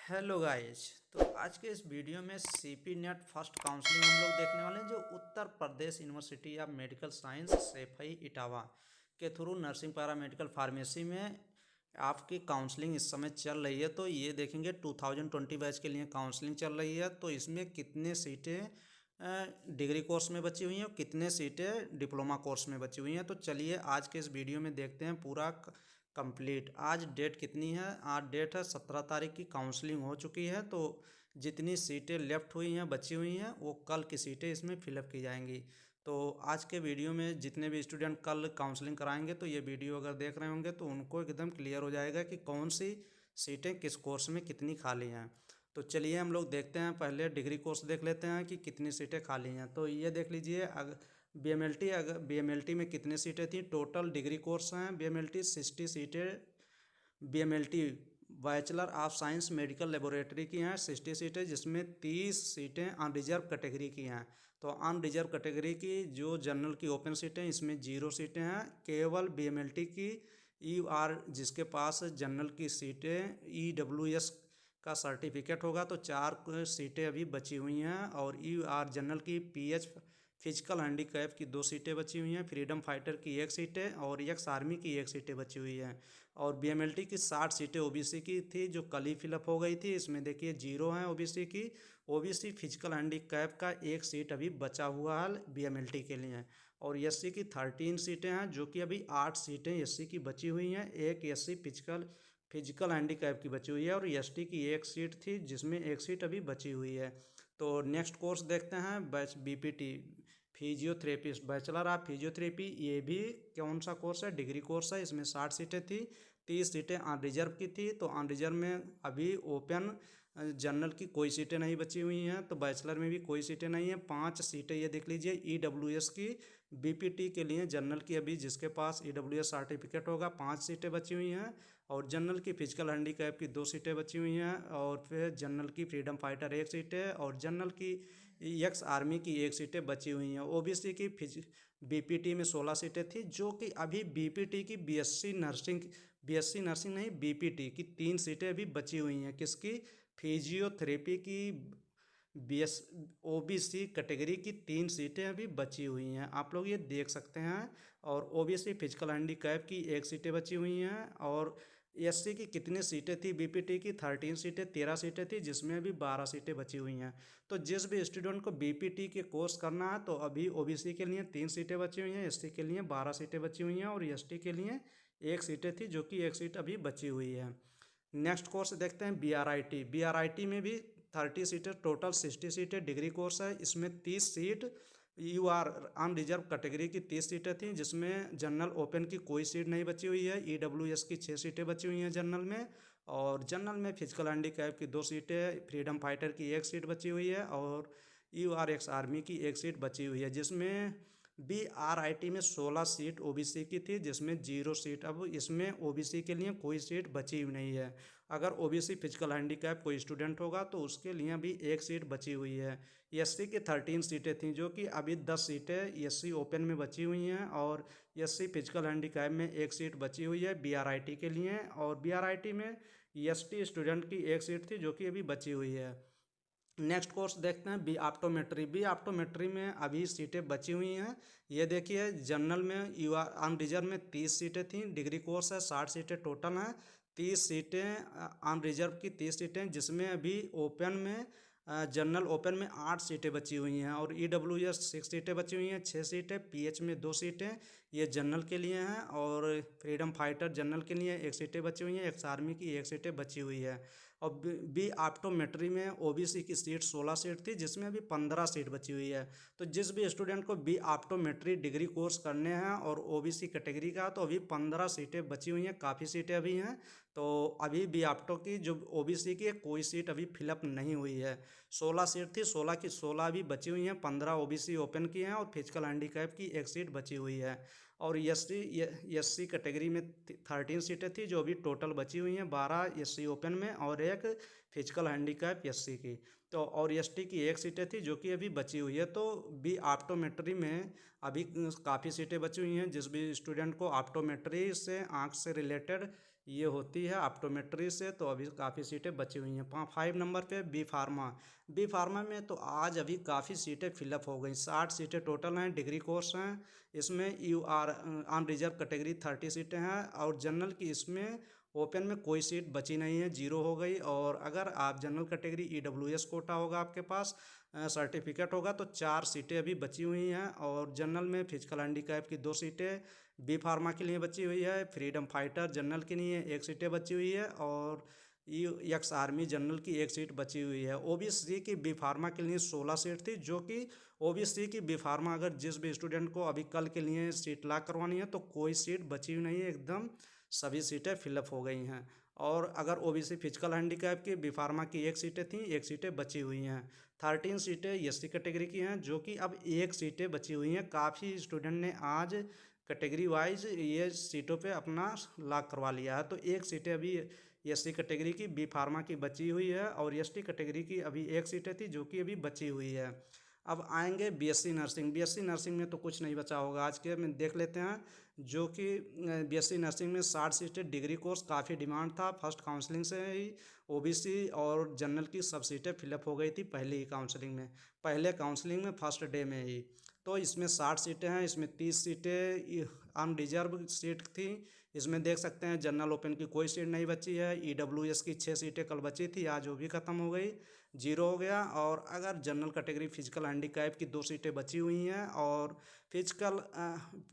Hello guys. तो आज के इस वीडियो में सीपी नेट फर्स्ट काउंसलिंग हम लोग देखने वाले हैं, जो Uttar Pradesh university of medical science Saifai Etawah के थ्रू नर्सिंग पैरामेडिकल फार्मेसी में आपकी काउंसलिंग इस समय चल रही है। तो ये देखेंगे 2020 बैच के लिए काउंसलिंग चल रही है। तो इसमें कितने सीटें डिग्री कोर्स में बची हुई हैं और कितने सीटें डिप्लोमा कोर्स में बची हुई हैं। तो चलिए आज के इस वीडियो में देखते हैं पूरा कंप्लीट। आज डेट कितनी है? आज डेट है 17 तारीख की। काउंसलिंग हो चुकी है, तो जितनी सीटें लेफ़्ट हुई हैं बची हुई हैं वो कल की सीटें इसमें फिलअप की जाएंगी। तो आज के वीडियो में जितने भी स्टूडेंट कल काउंसलिंग कराएंगे तो ये वीडियो अगर देख रहे होंगे तो उनको एकदम क्लियर हो जाएगा कि कौन सी सीटें किस कोर्स में कितनी खाली हैं। तो चलिए हम लोग देखते हैं, पहले डिग्री कोर्स देख लेते हैं कि कितनी सीटें खाली हैं। तो ये देख लीजिए, अगर बीएमएलटी में कितनी सीटें थी। टोटल डिग्री कोर्स हैं बीएमएलटी 60 सीटें। BMLT bachelor of science medical laboratory की हैं 60 सीटें, जिसमें 30 सीटें अनरिजर्व कैटेगरी की हैं। तो अनरिजर्व कैटेगरी की जो जनरल की ओपन सीटें, इसमें 0 सीटें हैं। केवल बीएमएलटी की ईआर जिसके पास जनरल की सीटें ईडब्ल्यूएस का सर्टिफिकेट होगा तो 4 सीटें अभी बची हुई हैं। और ईआर जनरल की पीएच फिजिकल हैंडीकैप की 2 सीटें बची हुई हैं। फ्रीडम फाइटर की 1 सीटें और एक्स आर्मी की 1 सीटें बची हुई हैं। और बीएमएलटी की 60 सीटें ओबीसी की थी जो कल ही फिलअप हो गई थी। इसमें देखिए 0 हैं ओबीसी की। ओबीसी फिजिकल हैंडीकैप का 1 सीट अभी बचा हुआ है बीएमएलटी के लिए। और एससी की 13 सीटें हैं, जो कि अभी 8 सीटें एससी की बची हुई हैं। एक एससी फिजिकल हैंडीकैप की बची हुई है और एसटी की 1 सीट थी, जिसमें 1 सीट अभी बची हुई है। तो नेक्स्ट कोर्स देखते हैं, BPT physiotherapist, bachelor of physiotherapy. ये भी कौन सा कोर्स है? डिग्री कोर्स है। इसमें 60 सीटें थी, 30 सीटें अनरिजर्व की थी। तो अनरिजर्व में अभी ओपन जनरल की कोई सीटें नहीं बची हुई हैं। तो बैचलर में भी कोई सीटें नहीं हैं। 5 सीटें ये देख लीजिए ईडब्ल्यूएस की। बीपीटी के लिए जनरल की अभी जिसके पास ईडब्ल्यूएस सर्टिफिकेट होगा 5 सीटें बची हुई हैं। और जनरल की फिजिकल हैंडीकैप की 2 सीटें बची हुई हैं। और फिर जनरल की फ्रीडम फाइटर 1 सीट है और जनरल की एक्स आर्मी की 1 सीटें बची हुई हैं। ओबीसी की बीपीटी में 16 सीटें थी, जो कि अभी बीपीटी की बीएससी नर्सिंग नहीं, बीपीटी की 3 सीटें अभी बची हुई हैं। किसकी? फिजियोथेरेपी की बीएस ओबीसी कैटेगरी की 3 सीटें अभी बची हुई हैं, आप लोग ये देख सकते हैं। और ओबीसी फिजिकल हैंडीकैप की 1 सीटें बची हुई हैं। और एससी की कितनी सीटें थी? बीपीटी की 13 सीटें, 13 सीटें थी, जिसमें अभी 12 सीटें बची हुई हैं। तो जिस भी स्टूडेंट को बीपीटी के कोर्स करना है तो अभी ओबीसी के लिए 3 सीटें बची हुई हैं, एससी के लिए 12 सीटें बची हुई हैं और एसटी के लिए 1 सीटें थी, जो कि 1 सीट अभी बची हुई है। नेक्स्ट कोर्स देखते हैं बीआरआईटी में भी 30 सीटें, टोटल 60 सीटें डिग्री कोर्स है। इसमें 30 सीट यूआर अनरिजर्व कैटेगरी की 30 सीटें थी, जिसमें जनरल ओपन की कोई सीट नहीं बची हुई है। ईडब्ल्यूएस की 6 सीटें बची हुई हैं जनरल में। और जनरल में फिजिकल हैंडीकैप की 2 सीटें, फ्रीडम फाइटर की 1 सीट बची हुई है और यूआरएक्स आर्मी की 1 सीट बची हुई है। जिसमें बीआरआईटी में 16 सीट ओबीसी की थी, जिसमें 0 सीट अब इसमें ओबीसी के लिए कोई सीट बची हुई नहीं है। अगर ओबीसी फिजिकल हैंडीकैप कोई स्टूडेंट होगा तो उसके लिए भी 1 सीट बची हुई है। एससी की 13 सीटें थीं, जो कि अभी 10 सीटें एससी ओपन में बची हुई हैं और एससी फिजिकल हैंडीकैप में 1 सीट बची हुई है बीआरआईटी के लिए। और बीआरआईटी में एसटी स्टूडेंट की 1 सीट थी, जो कि अभी बची हुई है। नेक्स्ट कोर्स देखते हैं बी ऑप्टोमेट्री में अभी सीटें बची हुई हैं। ये देखिए जनरल में युवा अनरिजर्व में 30 सीटें थीं, डिग्री कोर्स है, 60 सीटें टोटल हैं। 30 सीटें अनरिजर्व की 30 सीटें, जिसमें अभी ओपन में जनरल ओपन में 8 सीटें बची हुई हैं और ईडब्ल्यूएस 6 सीटें बची हुई हैं, 6 सीटें, पीएच में 2 सीटें ये जनरल के लिए हैं। और फ्रीडम फाइटर जनरल के लिए 1 सीटें बची हुई हैं, एक्स आर्मी की 1 सीटें बची हुई है। और बी ऑप्टोमेट्री में ओबीसी की सीट 16 सीट थी, जिसमें अभी 15 सीट बची हुई है। तो जिस भी स्टूडेंट को बी ऑप्टोमेट्री डिग्री कोर्स करने हैं और ओबीसी कैटेगरी का, तो अभी 15 सीटें बची हुई हैं, काफ़ी सीटें अभी हैं। तो अभी बी ऑप्टो की जो ओबीसी की है कोई सीट अभी फिलअप नहीं हुई है। 16 सीट थी, 16 की 16 अभी बची हुई हैं, 15 ओबीसी ओपन की हैं और फिजिकल हैंडीकैप की 1 सीट बची हुई है। और एससी कैटेगरी में 13 सीटें थी, जो अभी टोटल बची हुई हैं 12 एससी ओपन में और 1 फिजिकल हैंडीकैप एससी की। तो और एसटी की 1 सीटें थी, जो कि अभी बची हुई है। तो बी ऑप्टोमेट्री में अभी काफ़ी सीटें बची हुई हैं। जिस भी स्टूडेंट को ऑप्टोमेट्री से आँख से रिलेटेड ये होती है ऑप्टोमेट्री से। तो अभी काफ़ी सीटें बची हुई हैं। 5 नंबर पे बी फार्मा। बी फार्मा में तो आज अभी काफ़ी सीटें फिलअप हो गई। 60 सीटें टोटल हैं, डिग्री कोर्स हैं। इसमें you are on reserve category 30 सीटें हैं और जनरल की इसमें ओपन में कोई सीट बची नहीं है, जीरो हो गई। और अगर आप जनरल कैटेगरी EWS कोटा होगा आपके पास, सर्टिफिकेट होगा, तो 4 सीटें अभी बची हुई हैं। और जनरल में फिजिकल हैंडीकैप की 2 सीटें बी फार्मा के लिए बची हुई है। फ्रीडम फाइटर जनरल के लिए 1 सीटें बची हुई है। और एक्स आर्मी जनरल की 1 सीट बची हुई है। OBC की बी फार्मा के लिए 16 सीट थी, जो कि OBC की बी फार्मा अगर जिस भी स्टूडेंट को अभी कल के लिए सीट लॉक करवानी है तो कोई सीट बची हुई नहीं है, एकदम सभी सीटें फिलअप हो गई हैं। और अगर OBC फिजिकल हैंडीकैप की बी फार्मा की 1 सीटें थी, 1 सीटें बची हुई हैं। 13 सीटें SC कैटेगरी की हैं, जो कि अब 1 सीटें बची हुई हैं। काफ़ी स्टूडेंट ने आज कैटेगरी वाइज ये सीटों पे अपना लॉक करवा लिया है। तो 1 सीटें अभी SC कैटेगरी की बी फार्मा की बची हुई है और ST कैटेगरी की अभी 1 सीटें थी, जो कि अभी बची हुई है। अब आएंगे BSc नर्सिंग। BSc नर्सिंग में तो कुछ नहीं बचा होगा, आज के में देख लेते हैं। जो कि BSc नर्सिंग में 60 सीटें, डिग्री कोर्स काफ़ी डिमांड था। फर्स्ट काउंसलिंग से ही OBC और जनरल की सब सीटें फिलअप हो गई थी पहले ही काउंसलिंग में, पहले काउंसलिंग में फर्स्ट डे में ही। तो इसमें 60 सीटें हैं, इसमें 30 सीटें अनरिजर्व सीट थी। इसमें देख सकते हैं जनरल ओपन की कोई सीट नहीं बची है। EWS की 6 सीटें कल बची थी, आज वो भी ख़त्म हो गई, जीरो हो गया। और अगर जनरल कैटेगरी फिजिकल हैंडीकैप की 2 सीटें बची हुई हैं। और फिजिकल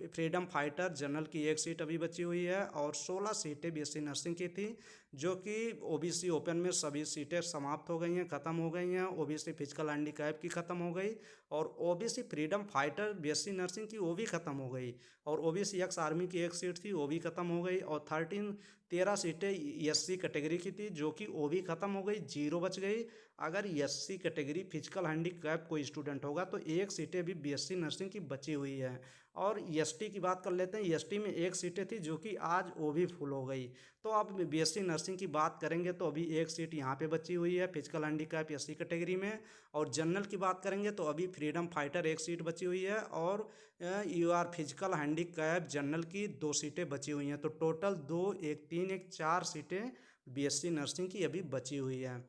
फ्रीडम फाइटर जनरल की 1 सीट अभी बची हुई है। और 16 सीटें BSc नर्सिंग की थी, जो कि OBC ओपन में सभी सीटें समाप्त हो गई हैं, ख़त्म हो गई हैं। OBC फिजिकल हैंडीकैप की ख़त्म हो गई और OBC freedom fighter BSc nursing की वो भी ख़त्म हो गई। और OBC एक्स आर्मी की 1 सीट थी, वो भी ख़त्म हो गई। और 13 सीटें SC कैटेगरी की थी, जो कि वो भी ख़त्म हो गई, जीरो बच गई। अगर SC कैटेगरी फिजिकल हैंडीकैप कोई स्टूडेंट होगा तो 1 सीटें भी BSc नर्सिंग की बची हुई है। और ST की बात कर लेते हैं। ST में 1 सीटें थी, जो कि आज वो भी फुल हो गई। तो अब BSc नर्सिंग की बात करेंगे तो अभी 1 सीट यहाँ पे बची हुई है फिजिकल हैंडीकैप SC कैटेगरी में। और जनरल की बात करेंगे तो अभी फ्रीडम फाइटर 1 सीट बची हुई है। और UR फिजिकल हैंडीकैप जनरल की 2 सीटें बची हुई हैं। तो टोटल 2 1 3 1 4 सीटें BSc नर्सिंग की अभी बची हुई है।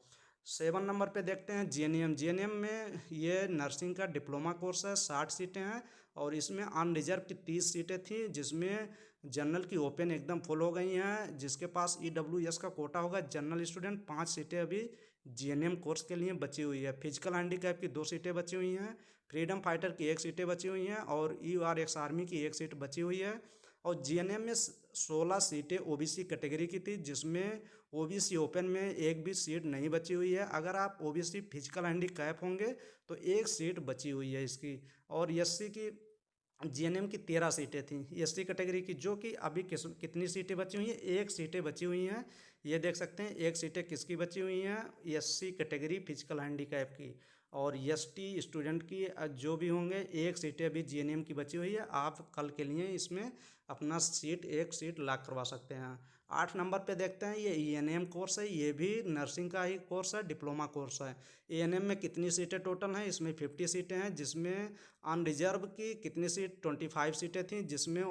7 नंबर पे देखते हैं GNM में ये नर्सिंग का डिप्लोमा कोर्स है, 60 सीटें हैं। और इसमें अनरिजर्व की 30 सीटें थी, जिसमें जनरल की ओपन एकदम फुल हो गई हैं। जिसके पास EWS का कोटा होगा जनरल स्टूडेंट, 5 सीटें अभी GNM कोर्स के लिए बची हुई है। फिजिकल हैंडीकैप की 2 सीटें बची हुई हैं। फ्रीडम फाइटर की 1 सीटें बची हुई हैं। और URX आर्मी की 1 सीट बची हुई है। और GNM में 16 सीटें OBC कैटेगरी की थी, जिसमें OBC ओपन में एक भी सीट नहीं बची हुई है। अगर आप OBC फिजिकल हैंडीकैप होंगे तो 1 सीट बची हुई है इसकी। और SC की GNM की 13 सीटें थी SC कैटेगरी की, जो कि अभी कितनी सीटें बची हुई हैं, 1 सीटें बची हुई हैं। ये देख सकते हैं 1 सीटें किसकी बची हुई हैं, SC कैटेगरी फिजिकल हैंडीकैप की। और ST स्टूडेंट की जो भी होंगे 1 सीटें अभी GNM की बची हुई है। आप कल के लिए इसमें अपना सीट 1 सीट लॉक करवा सकते हैं। 8 नंबर पे देखते हैं, ये ENM कोर्स है, ये भी नर्सिंग का ही कोर्स है, डिप्लोमा कोर्स है। ENM में कितनी सीटें टोटल हैं, इसमें 50 सीटें हैं, जिसमें अनरिजर्व की कितनी सीट 25 सीटें थी, जिसमें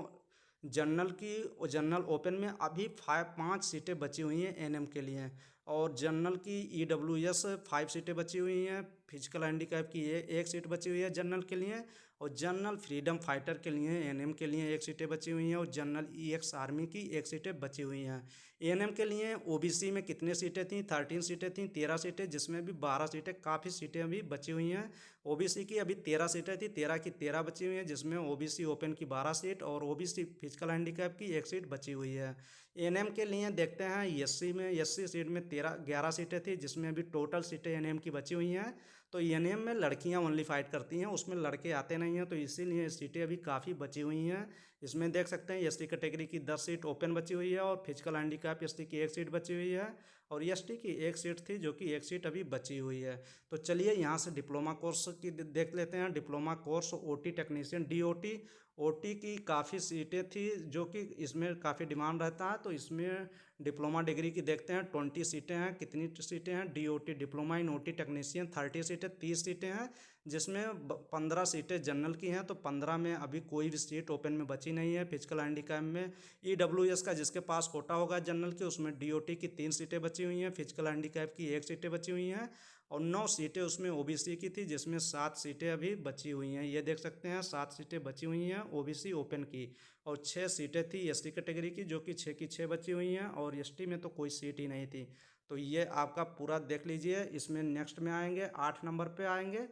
जनरल ओपन में अभी 5 सीटें बची हुई हैं NM के लिए। और जनरल की EWS 5 सीटें बची हुई हैं। फिजिकल हैंडीकैप की 1 सीट बची हुई है जनरल के लिए। और जनरल फ्रीडम फाइटर के लिए NM के लिए 1 सीटें बची हुई हैं। और जनरल EX आर्मी की 1 सीटें बची हुई हैं। NM के लिए OBC में कितनी सीटें थी, 13 सीटें थी, 13 सीटें, जिसमें भी 12 सीटें, काफ़ी सीटें अभी बची हुई हैं। OBC की अभी 13 सीटें थी, 13 की 13 बची हुई हैं, जिसमें OBC ओपन की 12 सीट और OBC फिजिकल हैंडीकैप की 1 सीट बची हुई है। NM के लिए देखते हैं, SC सीट में 11 सीटें थी, जिसमें अभी टोटल सीटें NM की बची हुई हैं। तो NM में लड़कियां ओनली फाइट करती हैं, उसमें लड़के आते नहीं हैं, तो इसीलिए सीटें अभी काफ़ी बची हुई हैं। इसमें देख सकते हैं ST कैटेगरी की 10 सीट ओपन बची हुई है। और फिजिकल हैंडीकैप ST की 1 सीट बची हुई है। और ST की 1 सीट थी, जो कि 1 सीट अभी बची हुई है। तो चलिए यहाँ से डिप्लोमा कोर्स की देख लेते हैं। Diploma course OT technician DOT की काफ़ी सीटें थी, जो कि इसमें काफ़ी डिमांड रहता है। तो इसमें डिप्लोमा डिग्री की देखते हैं 20 सीटें हैं। कितनी सीटें हैं? DOT diploma in OT technician 30 सीटें, 30 सीटें हैं, जिसमें 15 सीटें जनरल की हैं। तो 15 में अभी कोई भी सीट ओपन में बची नहीं है। फिजिकल हैंडीकैप में EWS का जिसके पास कोटा होगा जनरल की, उसमें DOT की 3 सीटें बची हुई हैं, फिजिकल हैंडीकैप की 1 सीटें बची हुई हैं, और 9 सीटें उसमें OBC की थी, जिसमें 7 सीटें अभी बची हुई हैं। ये देख सकते हैं 7 सीटें बची हुई हैं OBC ओपन की, और 6 सीटें थी ST कैटेगरी की, जो कि 6 की 6 बची हुई हैं, और ST में तो कोई सीट ही नहीं थी। तो ये आपका पूरा देख लीजिए। इसमें नेक्स्ट में आएंगे 8 नंबर पे आएंगे।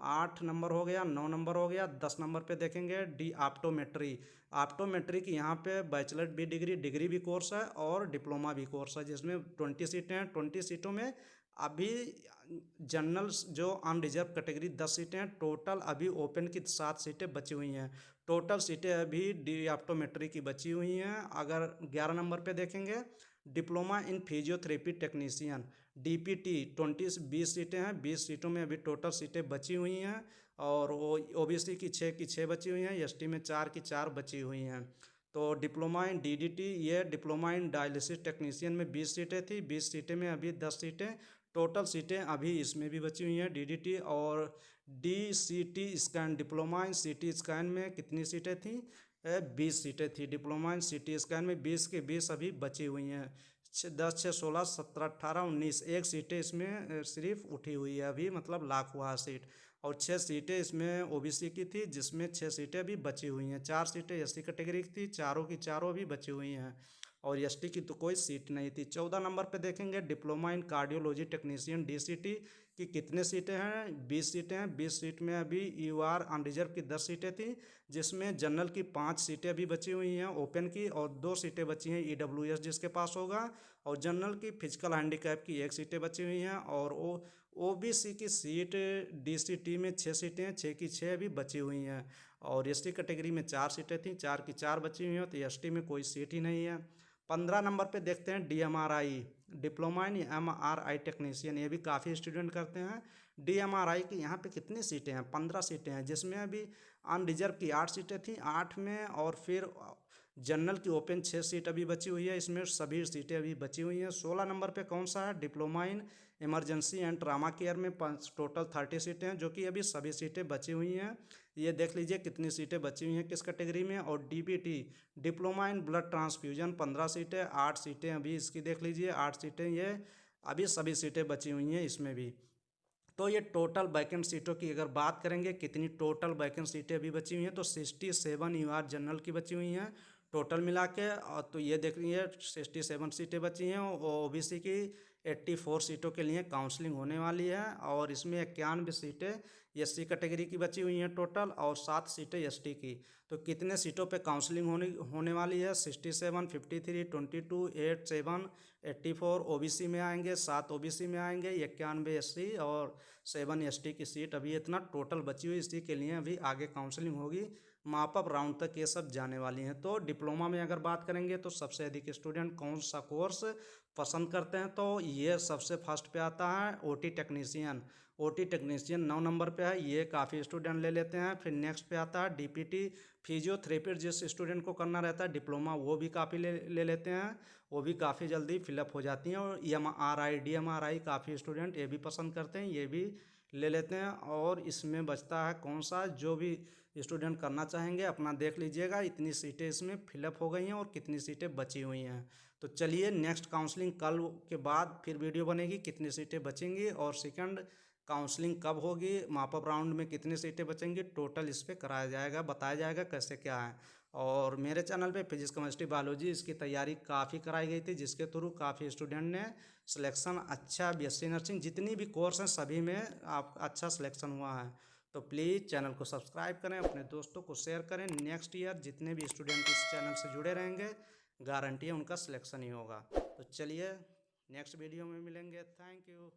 8 नंबर हो गया, 9 नंबर हो गया, 10 नंबर पे देखेंगे D ऑप्टोमेट्री। ऑप्टोमेट्री की यहाँ पे बैचलर भी डिग्री भी कोर्स है और डिप्लोमा भी कोर्स है, जिसमें 20 सीटें हैं। 20 सीटों में अभी जनरल जो अनरिजर्व कैटेगरी 10 सीटें हैं। टोटल अभी ओपन की 7 सीटें बची हुई हैं। टोटल सीटें अभी D ऑप्टोमेट्री की बची हुई हैं। अगर 11 नंबर पे देखेंगे diploma in physiotherapy technician DPT 20 सीटें हैं। 20 सीटों में अभी टोटल सीटें बची हुई हैं, और वो OBC की 6 बची हुई हैं, ST में 4 की 4 बची हुई हैं। तो डिप्लोमा इन DDT, ये डिप्लोमा इन डायलिसिस टेक्नीशियन में 20 सीटें थी। 20 सीटें में अभी 10 सीटें, टोटल सीटें अभी इसमें भी बची हुई हैं DDT। और DCT scan, diploma in CT scan में कितनी सीटें थी? 20 सीटें थी। डिप्लोमा इन CT स्कैन में 20 के 20 अभी बची हुई हैं। 10, 6, 16, 17, 18, 19, 1 सीटें इसमें सिर्फ उठी हुई है अभी, मतलब लाख हुआ है सीट। और 6 सीटें इसमें OBC की थी, जिसमें 6 सीटें अभी बची हुई हैं। 4 सीटें SC कैटेगरी की थी, चारों की चारों अभी बची हुई हैं, और ST की तो कोई सीट नहीं थी। 14 नंबर पे देखेंगे diploma in cardiology technician DCT की कितने सीटें हैं? 20 सीटें हैं। 20 सीट में अभी UR अनरिजर्व की 10 सीटें थी, जिसमें जनरल की 5 सीटें अभी बची हुई हैं ओपन की, और 2 सीटें बची हैं EWS जिसके पास होगा, और जनरल की फिजिकल हैंडीकैप की 1 सीटें बची हुई हैं, और OBC की सीट DCT में 6 सीटें हैं, 6 की 6 अभी बची हुई हैं, और ST कैटेगरी में 4 सीटें थी, 4 की 4 बची हुई हैं, तो ST में कोई सीट ही नहीं है। 15 नंबर पे देखते हैं DMRI diploma in MRI technician, ये भी काफ़ी स्टूडेंट करते हैं। DMRI की यहाँ पे कितनी सीटें हैं? 15 सीटें हैं, जिसमें अभी अनरिजर्व की 8 सीटें थी, 8 में, और फिर जनरल की ओपन 6 सीट अभी बची हुई है, इसमें सभी सीटें अभी बची हुई हैं। 16 नंबर पे कौन सा है? Diploma in emergency and trauma care में टोटल 30 सीटें हैं, जो कि अभी सभी सीटें बची हुई हैं। ये देख लीजिए कितनी सीटें बची हुई हैं किस कैटेगरी में। और DBT diploma in blood transfusion 15 सीटें, 8 सीटें अभी इसकी देख लीजिए, 8 सीटें, ये अभी सभी सीटें बची हुई हैं इसमें भी। तो ये टोटल वैकेंट सीटों की अगर बात करेंगे, कितनी टोटल वैकेंट सीटें अभी बची हुई हैं, तो 67 UR जनरल की बची हुई हैं टोटल मिला के। और तो ये देख लीजिए 67 सीटें बची हैं, और OBC की 84 सीटों के लिए काउंसलिंग होने वाली है, और इसमें 91 सीटें SC कैटेगरी की बची हुई हैं टोटल, और 7 सीटें ST की। तो कितने सीटों पे काउंसलिंग होने वाली है? 67, 53, 22, 8, 7, 84 OBC में आएंगे, 7 OBC में आएंगे, 91 SC और 7 ST की सीट अभी इतना टोटल बची हुई, इसी के लिए अभी आगे काउंसलिंग होगी। मापअप राउंड तक ये सब जाने वाली हैं। तो डिप्लोमा में अगर बात करेंगे तो सबसे अधिक स्टूडेंट कौन सा कोर्स पसंद करते हैं, तो ये सबसे फर्स्ट पे आता है OT technician. OT technician 9 number पे है, ये काफ़ी स्टूडेंट ले लेते हैं। फिर नेक्स्ट पे आता है DPT फिजियोथेरेपी, जिस स्टूडेंट को करना रहता है डिप्लोमा, वो भी काफ़ी ले लेते हैं, वो भी काफ़ी जल्दी फिलअप हो जाती हैं। और MRI DMRI काफ़ी स्टूडेंट ये भी पसंद करते हैं, ये भी ले लेते हैं। और इसमें बचता है कौन सा? जो भी स्टूडेंट करना चाहेंगे अपना देख लीजिएगा, इतनी सीटें इसमें फिलअप हो गई हैं और कितनी सीटें बची हुई हैं। तो चलिए नेक्स्ट काउंसलिंग कल के बाद फिर वीडियो बनेगी, कितनी सीटें बचेंगी और सेकंड काउंसलिंग कब होगी, मापअप राउंड में कितनी सीटें बचेंगी, टोटल इस पर कराया जाएगा, बताया जाएगा कैसे क्या है। और मेरे चैनल पे फिजिक्स केमिस्ट्री बायोलॉजी इसकी तैयारी काफ़ी कराई गई थी, जिसके थ्रू काफ़ी स्टूडेंट ने सिलेक्शन अच्छा, BSc नर्सिंग जितनी भी कोर्स हैं सभी में आप अच्छा सिलेक्शन हुआ है। तो प्लीज़ चैनल को सब्सक्राइब करें, अपने दोस्तों को शेयर करें। नेक्स्ट ईयर जितने भी स्टूडेंट इस चैनल से जुड़े रहेंगे, गारंटी है उनका सिलेक्शन ही होगा। तो चलिए नेक्स्ट वीडियो में मिलेंगे। Thank you.